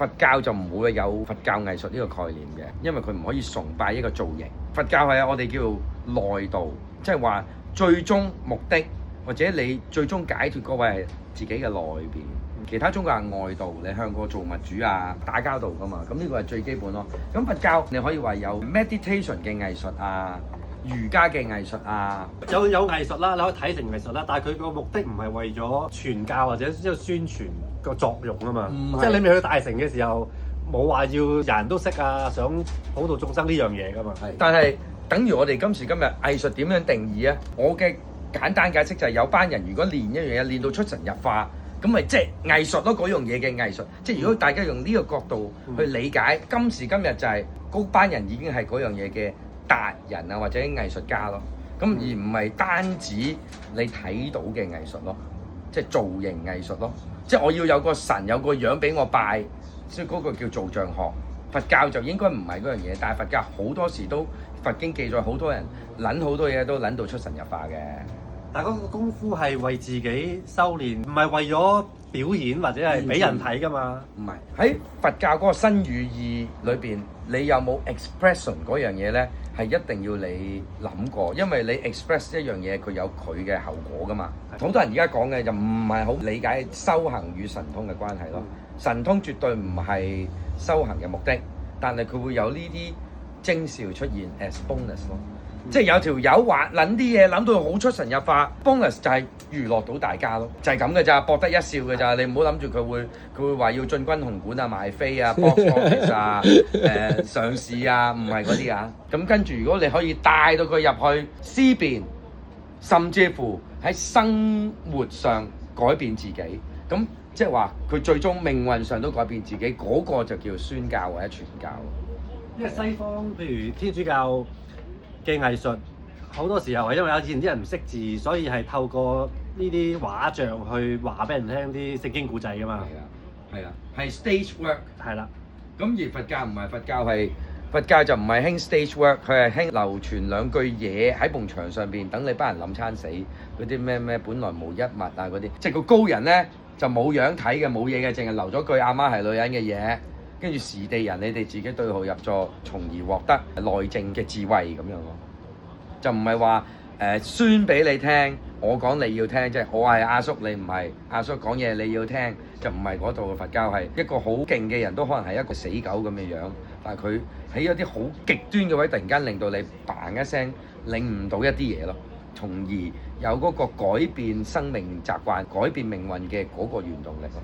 佛教就唔會有佛教藝術呢個概念嘅，因為佢唔可以崇拜一個造型。佛教係我哋叫內道，即係話最終目的或者你最終解脫嗰位係自己嘅內邊。其他宗教係外道，你向個造物主啊打交道噶嘛，咁呢個係最基本咯。咁佛教你可以話有 meditation 嘅藝術啊，瑜伽嘅藝術啊，有藝術啦，你可以睇成藝術啦，但係佢個目的唔係為咗傳教或者一個宣傳個作用啊嘛，即係你未去大成嘅時候，冇話要人人都識啊，想普度眾生呢樣嘢噶嘛。但係等於我哋今時今日藝術點樣定義啊？我嘅簡單解釋就係有班人如果練一樣嘢練到出神入化，咁咪即係藝術咯，嗰樣嘢嘅藝術。即係如果大家用呢個角度去理解，今時今日就係嗰班人已經係嗰樣嘢嘅達人啊，或者藝術家咯。咁而唔係單止你睇到嘅藝術咯，即係造型藝術咯。即係我要有個神有個樣俾我拜，所以嗰個叫造像學。佛教就應該唔係嗰樣嘢，但係佛教好多時都佛經記載好多人撚好多嘢都撚到出神入化嘅。但係嗰個功夫係為自己修練，唔係為咗表演或者係俾人睇㗎嘛。唔係喺佛教嗰個身語意裏邊，你有冇 expression 嗰樣嘢咧？係一定要你諗過，因為你 express 一樣嘢，佢有佢嘅後果㗎嘛。好多人而家講嘅就唔係好理解修行與神通嘅關係咯。神通絕對唔係修行嘅目的，但係佢會有呢啲徵兆出現 as bonus 咯。即係有條友話諗啲嘢諗到好出神入化 bonus 就係娛樂到大家咯，就係咁嘅咋，博得一笑嘅咋。你唔好諗住佢會話要進軍紅館啊、賣飛啊、box office 啊、上市啊，唔係嗰啲啊。咁跟住如果你可以帶到佢入去思辨，甚至乎喺生活上改變自己，咁即係話佢最終命運上都改變自己，嗰個就叫宣教或者傳教。因為西方譬如天主教嘅藝術好多時候係因為以前啲人唔識字，所以係透過呢啲畫像去話俾人聽啲聖經故仔㗎嘛。係啊，係 stage work 係啦。咁而佛教唔係，佛教就唔係興 stage work，佢係興流傳兩句嘢喺埲牆上邊，等你班人諗餐死嗰啲咩本來無一物啊嗰啲，即係個高人咧就冇樣睇嘅，冇嘢嘅，淨係留咗句阿媽係女人嘅嘢，跟住時地人你哋自己對號入座，從而獲得內證嘅智慧咁樣咯。就唔係話宣俾你聽，我講你要聽，即係我係阿叔，你唔係阿叔講嘢你要聽，就唔係嗰度嘅。佛教係一個好勁嘅人都可能係一個死狗咁嘅樣，但係佢喺一啲好極端嘅位，突然間令到你嘭一聲領悟到一啲嘢咯，從而有嗰個改變生命習慣、改變命運嘅嗰個原動力咯。